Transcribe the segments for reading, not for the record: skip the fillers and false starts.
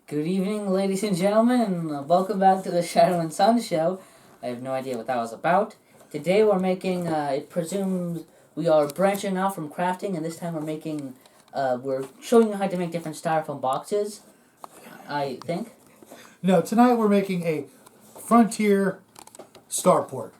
Good evening, ladies and gentlemen, and welcome back to the Shadow and Sun Show. I have no idea what that was about. Today we're making, it presumes we are branching out from crafting, and this time we're showing you how to make different styrofoam boxes, I think. No, tonight we're making a Frontier Starport.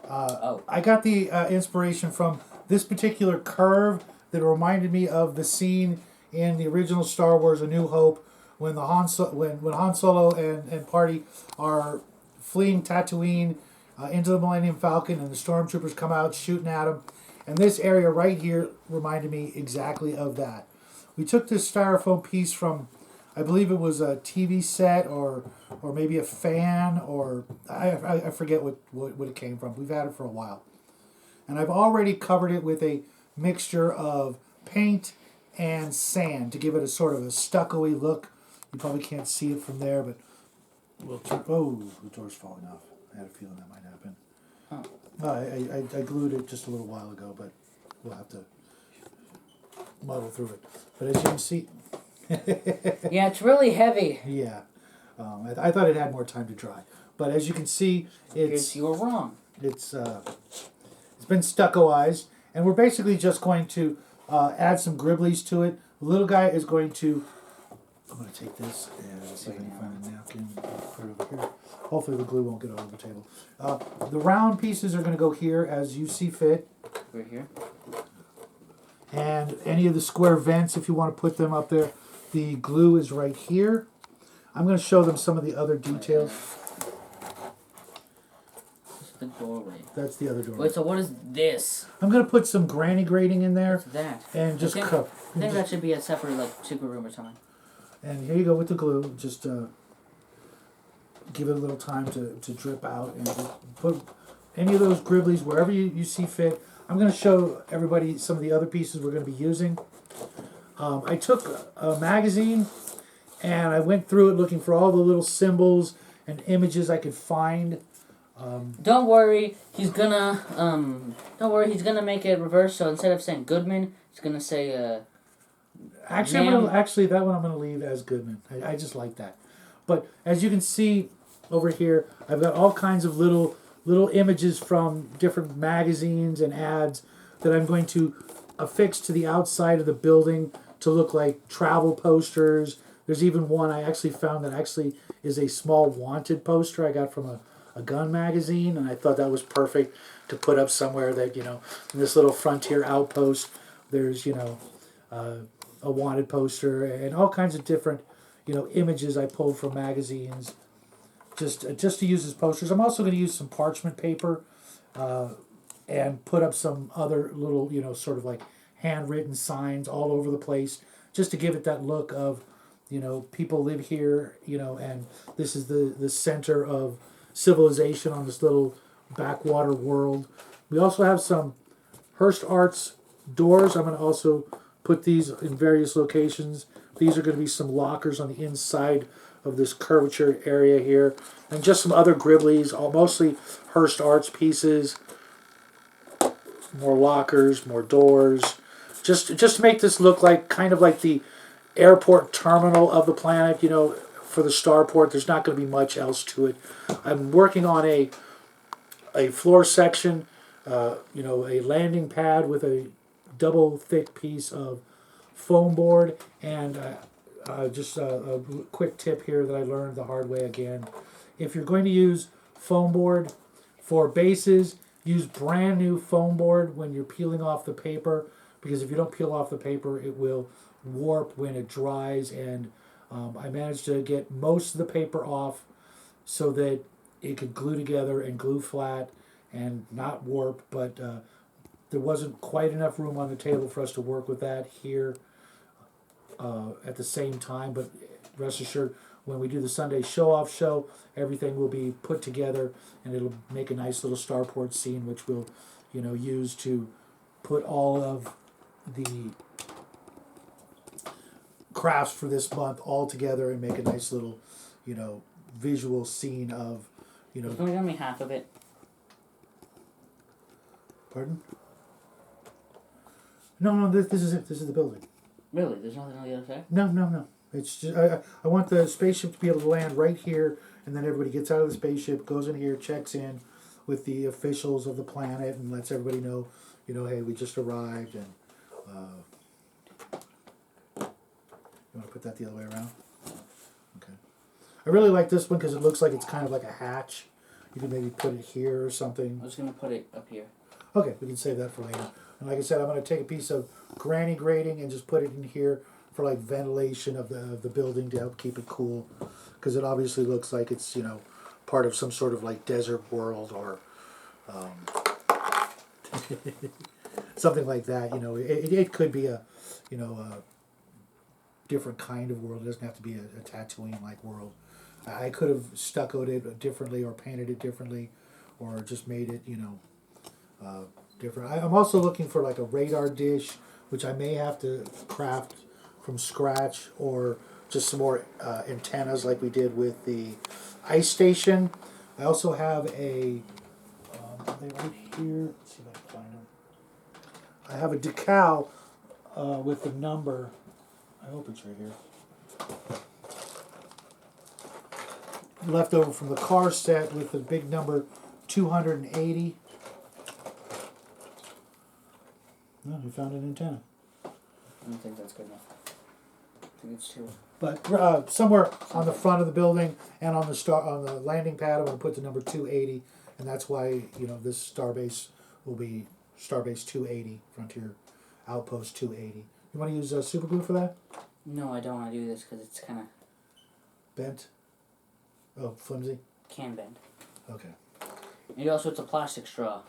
I got the inspiration from this particular curve that reminded me of the scene in the original Star Wars: A New Hope when when Han Solo and party are fleeing Tatooine into the Millennium Falcon, and the stormtroopers come out shooting at them. And this area right here reminded me exactly of that. We took this styrofoam piece from, I believe it was a TV set or maybe a fan, or I forget what it came from. We've had it for a while. And I've already covered it with a mixture of paint and sand to give it a sort of a stucco-y look. You probably can't see it from there, but oh, the door's falling off. I had a feeling that might happen. I glued it just a little while ago, but we'll have to muddle through it. But as you can see... Yeah, it's really heavy. Yeah. I thought it had more time to dry. But as you can see, You were wrong. It's been stuccoized, and we're basically just going to add some gribblies to it. The little guy is going to... I'm going to take this and see if I can find a napkin. Put it over here. Hopefully the glue won't get all over the table. The round pieces are going to go here as you see fit. Right here. And any of the square vents, if you want to put them up there, the glue is right here. I'm going to show them some of the other details. This is the doorway. That's the other doorway. Wait, so what is this? I'm going to put some granny grating in there. What's that? And just I think that should be a separate, secret room or something. And here you go with the glue. Just give it a little time to drip out, and just put any of those gribblies wherever you see fit. I'm going to show everybody some of the other pieces we're going to be using. I took a magazine and I went through it looking for all the little symbols and images I could find. Don't worry, he's gonna make it reverse. So instead of saying Goodman, he's gonna say Actually, that one I'm going to leave as Goodman. I just like that. But as you can see over here, I've got all kinds of little images from different magazines and ads that I'm going to affix to the outside of the building to look like travel posters. There's even one I actually found that actually is a small wanted poster I got from a gun magazine, and I thought that was perfect to put up somewhere that, in this little frontier outpost, there's, a wanted poster and all kinds of different, images I pulled from magazines just to use as posters. I'm also going to use some parchment paper and put up some other little, sort of like handwritten signs all over the place just to give it that look of, people live here, and this is the center of civilization on this little backwater world. We also have some Hearst Arts doors. I'm going to also put these in various locations. These are going to be some lockers on the inside of this curvature area here. And just some other gribblies, all mostly Hearst Arts pieces. More lockers, more doors. Just to make this look like kind of like the airport terminal of the planet, for the Starport. There's not going to be much else to it. I'm working on a floor section, a landing pad with a double thick piece of foam board, and just a quick tip here that I learned the hard way again. If you're going to use foam board for bases, use brand new foam board when you're peeling off the paper, because if you don't peel off the paper, it will warp when it dries. And I managed to get most of the paper off so that it could glue together and glue flat and not warp, but there wasn't quite enough room on the table for us to work with that here at the same time. But rest assured, when we do the Sunday show-off show, everything will be put together, and it'll make a nice little Starport scene, which we'll, use to put all of the crafts for this month all together and make a nice little, visual scene of, Can you give me half of it? Pardon? No, this is it. This is the building. Really? There's nothing on the other side? No. It's just I want the spaceship to be able to land right here, and then everybody gets out of the spaceship, goes in here, checks in with the officials of the planet, and lets everybody know, hey, we just arrived, and you want to put that the other way around? Okay. I really like this one because it looks like it's kind of like a hatch. You can maybe put it here or something. I was gonna put it up here. Okay, we can save that for later. And like I said, I'm going to take a piece of granny grating and just put it in here for like ventilation of the building to help keep it cool, because it obviously looks like it's part of some sort of like desert world or something like that. It could be a different kind of world. It doesn't have to be a Tatooine like world. I could have stuccoed it differently or painted it differently, or just made it different. I'm also looking for like a radar dish, which I may have to craft from scratch, or just some more antennas like we did with the ice station. I also have a, are they right here? Let's see if I can find them. I have a decal with the number. I hope it's right here. Left over from the car set with the big number 280. No, we found an antenna. I don't think that's good enough. I think it's too. But somewhere on the front of the building and on the landing pad, I'm going to put the number 280, and that's why this starbase will be Starbase 280, Frontier Outpost 280. You want to use super glue for that? No, I don't want to do this because it's kind of bent. Oh, flimsy. Can bend. Okay. And also, it's a plastic straw.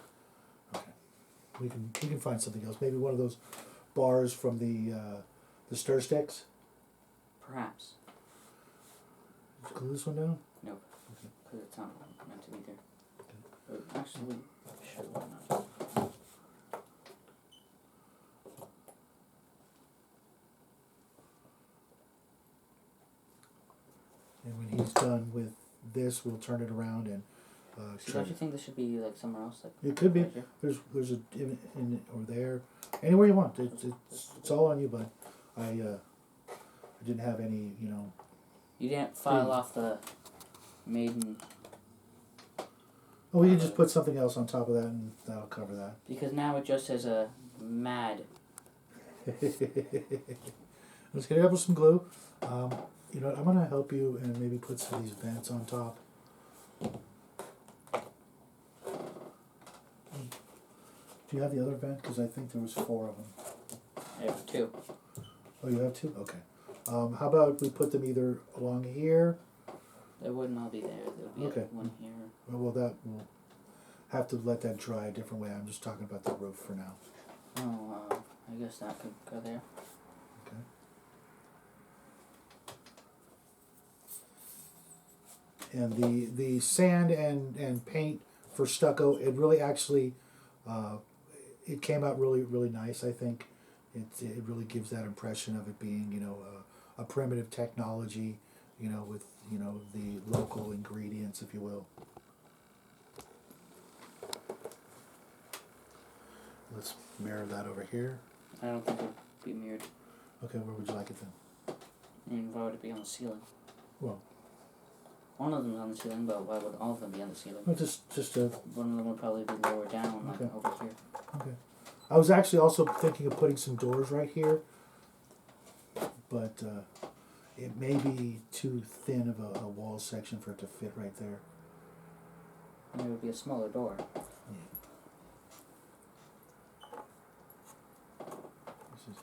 Okay. We can find something else. Maybe one of those bars from the stir sticks. Perhaps. Did you glue this one down? Nope. Because it's not meant to be there. Okay. Actually, sure, why not? And when he's done with this, we'll turn it around and. So don't you think this should be like somewhere else? Like it could be. Right here? There's a in or there, anywhere you want. It's all on you, bud. I didn't have any, You didn't file off the maiden. Oh, we can just put something else on top of that, and that'll cover that. Because now it just says a mad. Let's get it up with some glue. You know what, I'm gonna help you and maybe put some of these vents on top. Do you have the other vent? Because I think there was 4 of them. I have 2. Oh, you have 2? Okay. How about we put them either along here? They wouldn't all be there. There'll be one here. Well, that we'll have to let that dry a different way. I'm just talking about the roof for now. Oh, I guess that could go there. Okay. And the sand and paint for stucco, it really actually, it came out really, really nice, I think. It really gives that impression of it being, a primitive technology, with, the local ingredients, if you will. Let's mirror that over here. I don't think it would be mirrored. Okay, where would you like it then? I mean, why would it be on the ceiling? Well, one of them's on the ceiling, but why would all of them be on the ceiling? well just a... One of them would probably be lower down, like over here. Okay. I was actually also thinking of putting some doors right here, but it may be too thin of a wall section for it to fit right there. And it would be a smaller door. Yeah. This is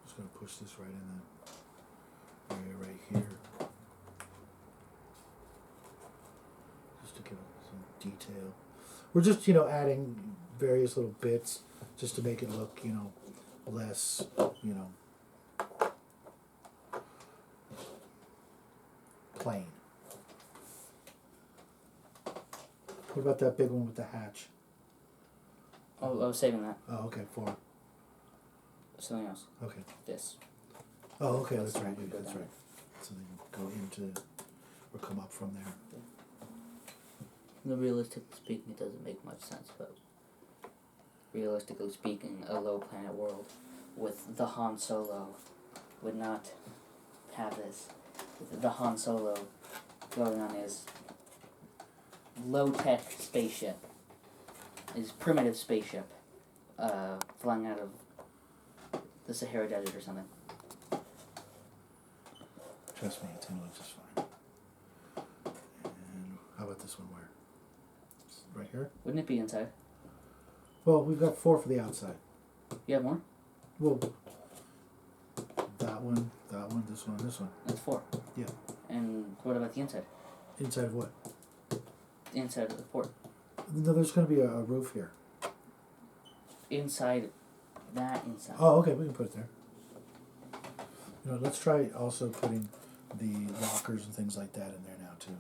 just going to push this right in that area right here. Just to give it some detail. We're just, adding various little bits just to make it look, less, plain. What about that big one with the hatch? Oh, I was saving that. Oh, okay, 4. Something else. Okay. This. Oh, okay, that's right. Go That's down. right. So they can go into or come up from there. The realistic speaking, it doesn't make much sense, but realistically speaking, a low planet world with the Han Solo would not have this. With the Han Solo going on his low-tech spaceship, his primitive spaceship, flying out of the Sahara Desert or something. Trust me, it's going to look just fine. And how about this one? Where? Right here? Wouldn't it be inside? Well, we've got 4 for the outside. You have more? Well, that one, this one, this one. That's 4. Yeah. And what about the inside? Inside of what? The inside of the port. No, there's going to be a roof here. Inside that inside. Oh, okay, we can put it there. You know, let's try also putting the lockers and things like that in there now too.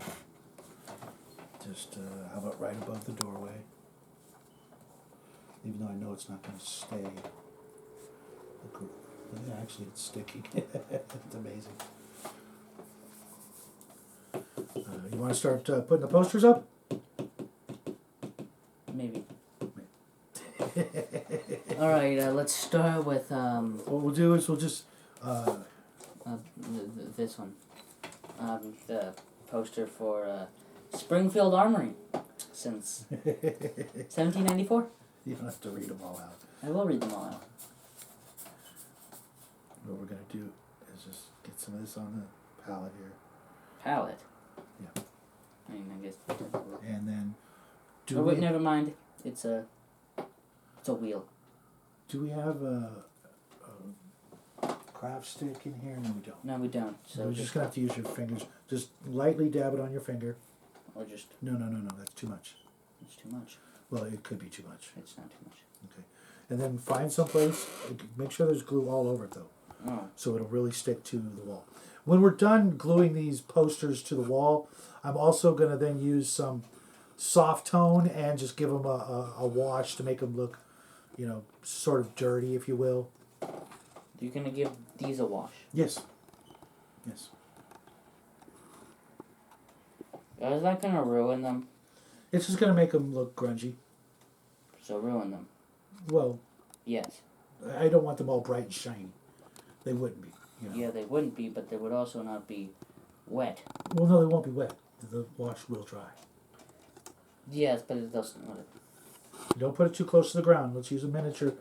Just how about right above the doorway? Even though I know it's not going to stay. Actually, it's sticky. It's amazing. You want to start putting the posters up? Maybe. Alright, let's start with What we'll do is we'll just this one. The poster for Springfield Armory since 1794. You don't have to read them all out. I will read them all out. What we're going to do is just get some of this on the palette here. Palette? Yeah. I mean, I guess. And then wait, never mind. It's a wheel. Do we have a craft stick in here? No, we don't. No, we don't. So we're just going to have to use your fingers. Just lightly dab it on your finger. Or just... No, that's too much. It's too much. Well, it could be too much. It's not too much. Okay. And then find someplace, make sure there's glue all over it though. Oh. So it'll really stick to the wall. When we're done gluing these posters to the wall, I'm also going to then use some soft tone and just give them a wash to make them look, you know, sort of dirty, if you will. You're going to give these a wash? Yes. Yes. Is that going to ruin them? It's just going to make them look grungy. So ruin them? Well, yes. I don't want them all bright and shiny. They wouldn't be. You know. Yeah, they wouldn't be, but they would also not be wet. Well, no, they won't be wet. The wash will dry. Yes, but it doesn't let it. Don't put it too close to the ground. Let's use a miniature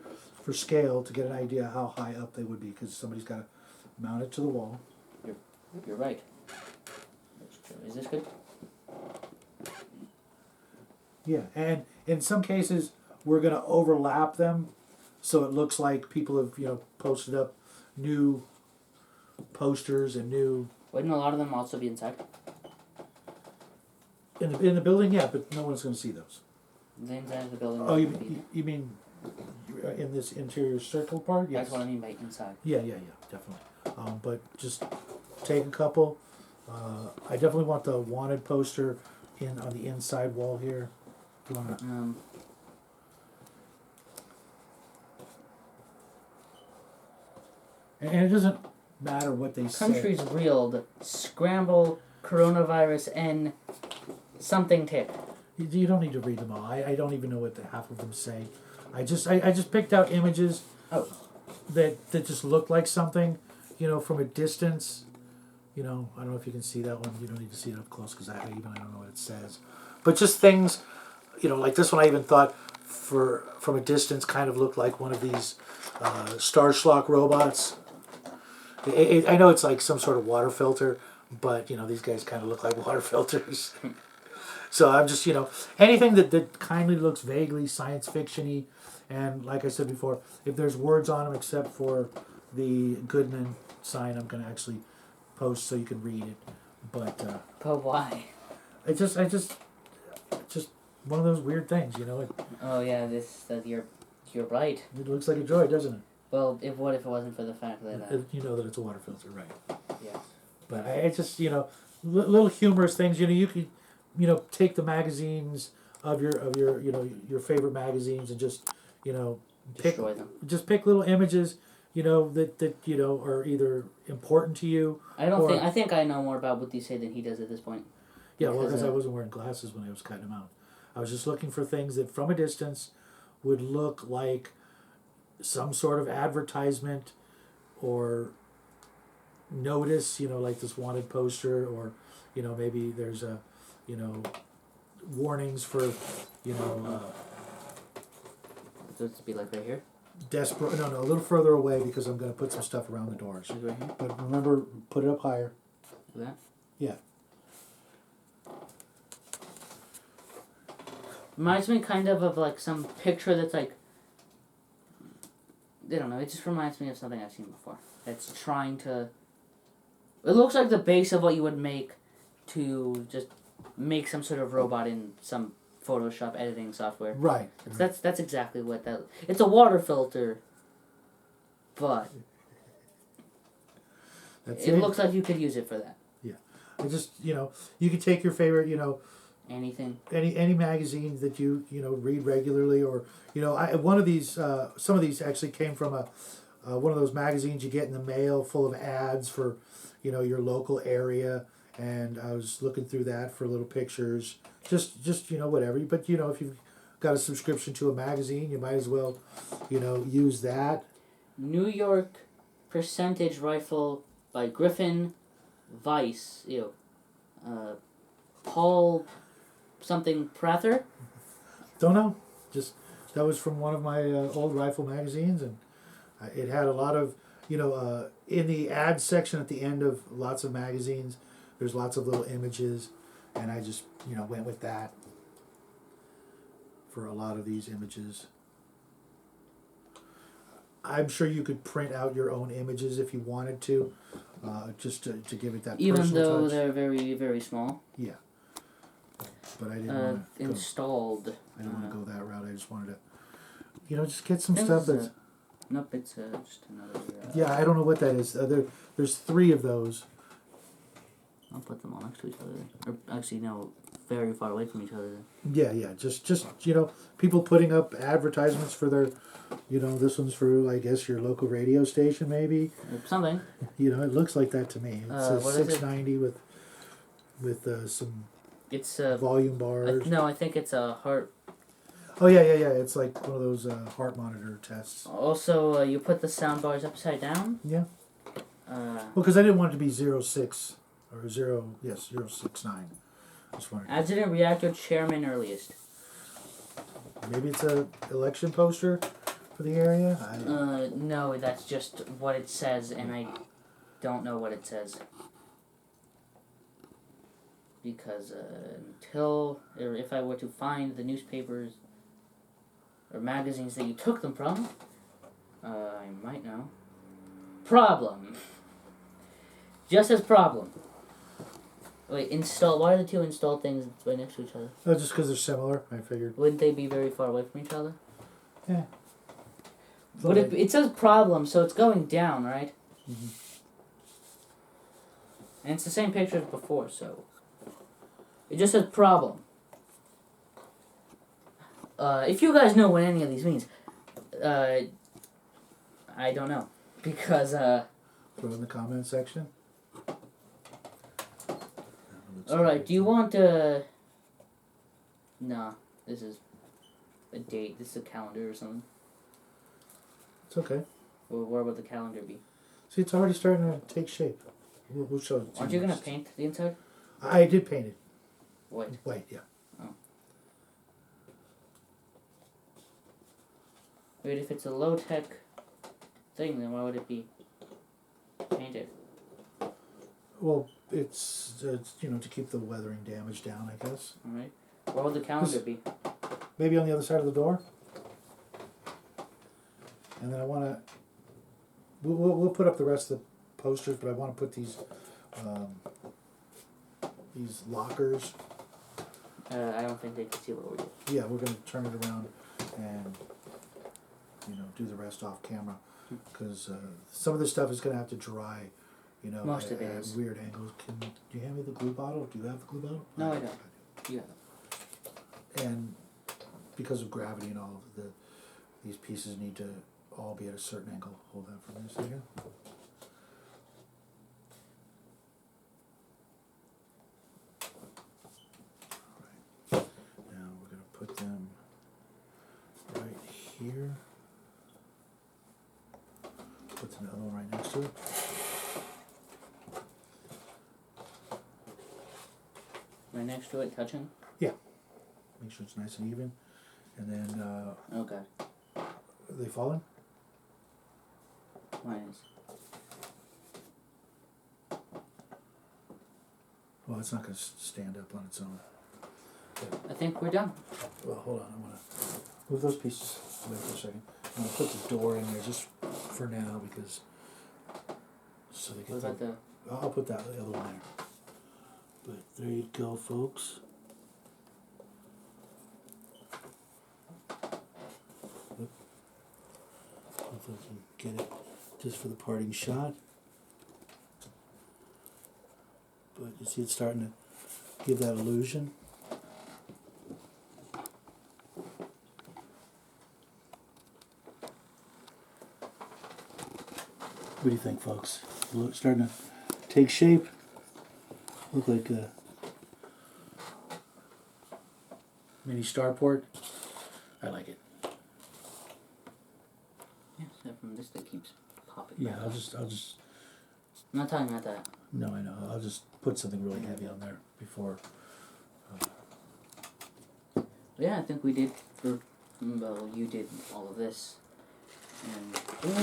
for scale to get an idea how high up they would be, because somebody's got to mount it to the wall. You're right. Is this good? Yeah, and in some cases, we're going to overlap them so it looks like people have, you know, posted up new posters and new... Wouldn't a lot of them also be inside? In the building, yeah, but no one's going to see those. The inside of the building? Oh, you mean in this interior circle part? Yes. That's what I mean by inside. Yeah, definitely. But just take a couple. I definitely want the wanted poster on the inside wall here. You want to... And it doesn't matter what they say. Countries reeled, scramble, coronavirus, and something tick. You don't need to read them all. I don't even know what half of them say. I just picked out images that just look like something, you know, from a distance. You know, I don't know if you can see that one. You don't need to see it up close because I don't know what it says. But just things, you know, like this one I even thought from a distance kind of looked like one of these Star Schlock robots. I know it's like some sort of water filter, but, you know, these guys kind of look like water filters. So I'm just, you know, anything that kindly looks vaguely science fiction-y, and like I said before, if there's words on them except for the Goodman sign, I'm going to actually post so you can read it. But why? It's just one of those weird things, you know. Oh yeah, you're right. It looks like a droid, doesn't it? Well, what if it wasn't for the fact that you know that it's a water filter, right? Yeah. But it's just, you know, little humorous things. You know, you could, you know, take the magazines of your you know, your favorite magazines and just, you know, destroy them. Just pick little images, you know, that you know are either important to you. I think I know more about what these say than he does at this point. Yeah, well, because I wasn't wearing glasses when I was cutting them out. I was just looking for things that from a distance would look like some sort of advertisement or notice, like this wanted poster, or, maybe there's a, warnings for, So it's to be like right here? desperate, no, a little further away because I'm going to put some stuff around the doors. Like right here? But remember, put it up higher. Like that? Yeah. Reminds me kind of like some picture that's like, I don't know, it just reminds me of something I've seen before. It's trying to, it looks like the base of what you would make to just make some sort of robot in some Photoshop editing software. Right. That's exactly what that, it's a water filter, but it looks like you could use it for that. Yeah. I just, you could take your favorite, Anything. any magazine that you read regularly, or one of these some of these actually came from one of those magazines you get in the mail full of ads for your local area, and I was looking through that for little pictures, just whatever. But if you've got a subscription to a magazine, you might as well use that. New York Percentage Rifle by Griffin Weiss. Paul something Prather. Don't know. Just that was from one of my old rifle magazines, and it had a lot of in the ad section at the end of lots of magazines. There's lots of little images, and I just went with that for a lot of these images. I'm sure you could print out your own images if you wanted to, just to give it that even personal though touch. they're very, very small. Yeah. But I didn't want to installed. I didn't want to go that route. I just wanted to, just get some stuff that's. Nope, it's just another. Yeah, I don't know what that is. There's 3 of those. I'll put them all next to each other. Or actually, no, very far away from each other. Yeah. Just people putting up advertisements for their, this one's for, I guess, your local radio station, maybe. Something. It looks like that to me. It says what is it? $6.90 with some. It's volume bars. no, I think it's a heart. Oh yeah. It's like one of those heart monitor tests. Also, you put the sound bars upside down. Yeah. Well, because I didn't want it to be 06 or 069. Just wanted. Adjutant Reactor Chairman earliest. Maybe it's a election poster for the area. No, that's just what it says, and I don't know what it says. Because until, or if I were to find the newspapers or magazines that you took them from, I might know. Problem. Just as problem. Wait, install. Why are the 2 installed things right next to each other? Oh, just because they're similar, I figured. Wouldn't they be very far away from each other? Yeah. Would it says problem, so it's going down, right? Mm-hmm. And it's the same picture as before, so. It just says problem. If you guys know what any of these means, I don't know. Because, Throw it in the comment section. Alright, do you want, No, this is a date. This is a calendar or something. It's okay. Or where would the calendar be? See, it's already starting to take shape. We'll show it to Aren't you going to paint the inside? I did paint it. White. White, yeah. Oh. Wait, if it's a low-tech thing, then why would it be painted? Well, it's to keep the weathering damage down, I guess. Alright. Where would the calendar be? Maybe on the other side of the door. And then I want to. We'll put up the rest of the posters, but I want to put these lockers. I don't think they can see what we're doing. Yeah, we're going to turn it around and do the rest off camera, because some of this stuff is going to have to dry. Most of it is. Weird angles. Do you hand me the glue bottle? Do you have the glue bottle? No, I don't. Yeah. And because of gravity and all of these pieces need to all be at a certain angle. Hold that for me a second. All right. Now we're going to put them right That's another one right next to it. Right next to it, touching? Make sure it's nice and even. And then, Okay. are they falling? Mine is. Well, it's not going to stand up on its own. I think we're done. Well, hold on. I'm going to move those pieces away for a second. I'm going to put the door in there just for now because... So they What get about the... I'll put that the other one there. But there you go, folks. If I can get it just for the parting shot. But you see it's starting to give that illusion. What do you think, folks? Look, starting to take shape. Look like a mini starport. I like it. Yeah, except from this that keeps popping. Yeah, back I'll up. just. I'm not talking about that. No, I know. I'll just put something really heavy on there before. Yeah, I think we did well, you did all of this. And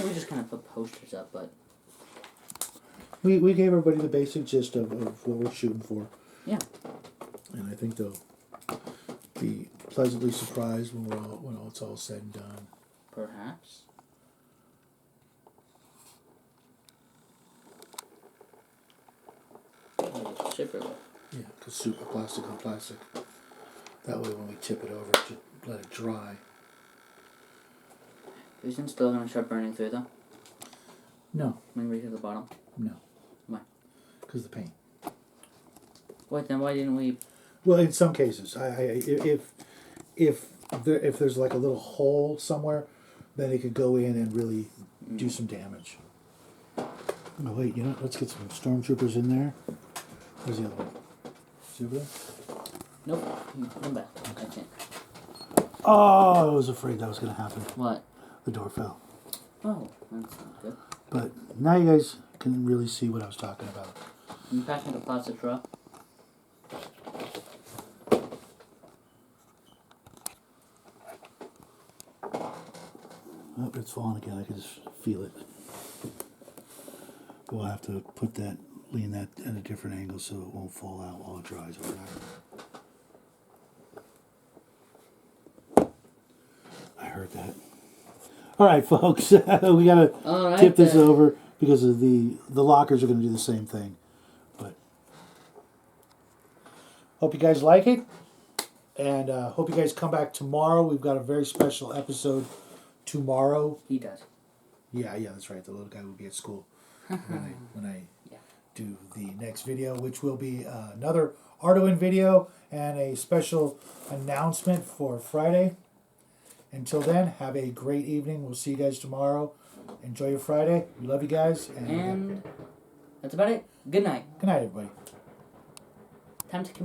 we just kind of put posters up, but... We gave everybody the basic gist of what we're shooting for. Yeah. And I think they'll be pleasantly surprised when it's all said and done. Perhaps. Oh, shipper. Yeah, because super plastic on plastic. That way when we tip it over, just let it dry. Isn't it still going to start burning through, though? No. When we reach the bottom? No. Why? Because the paint. Wait, then why didn't we... Well, in some cases, if there's like a little hole somewhere, then it could go in and really do some damage. Oh wait, you know, let's get some stormtroopers in there. Where's the other one? See over there? Nope. Come back, I think. Oh, I was afraid that was going to happen. What? The door fell. Oh, that's not good. But now you guys can really see what I was talking about. Can you pass me the plastic straw? Oh, it's falling again. I can just feel it. We'll have to lean that at a different angle so it won't fall out while it dries overnight. I heard that. All right, folks. We gotta tip this over because of the lockers are gonna do the same thing. But hope you guys like it, and hope you guys come back tomorrow. We've got a very special episode tomorrow. He does. Yeah, that's right. The little guy will be at school when I do the next video, which will be another Arduin video and a special announcement for Friday. Until then, have a great evening. We'll see you guys tomorrow. Enjoy your Friday. We love you guys. And that's about it. Good night. Good night, everybody. Time to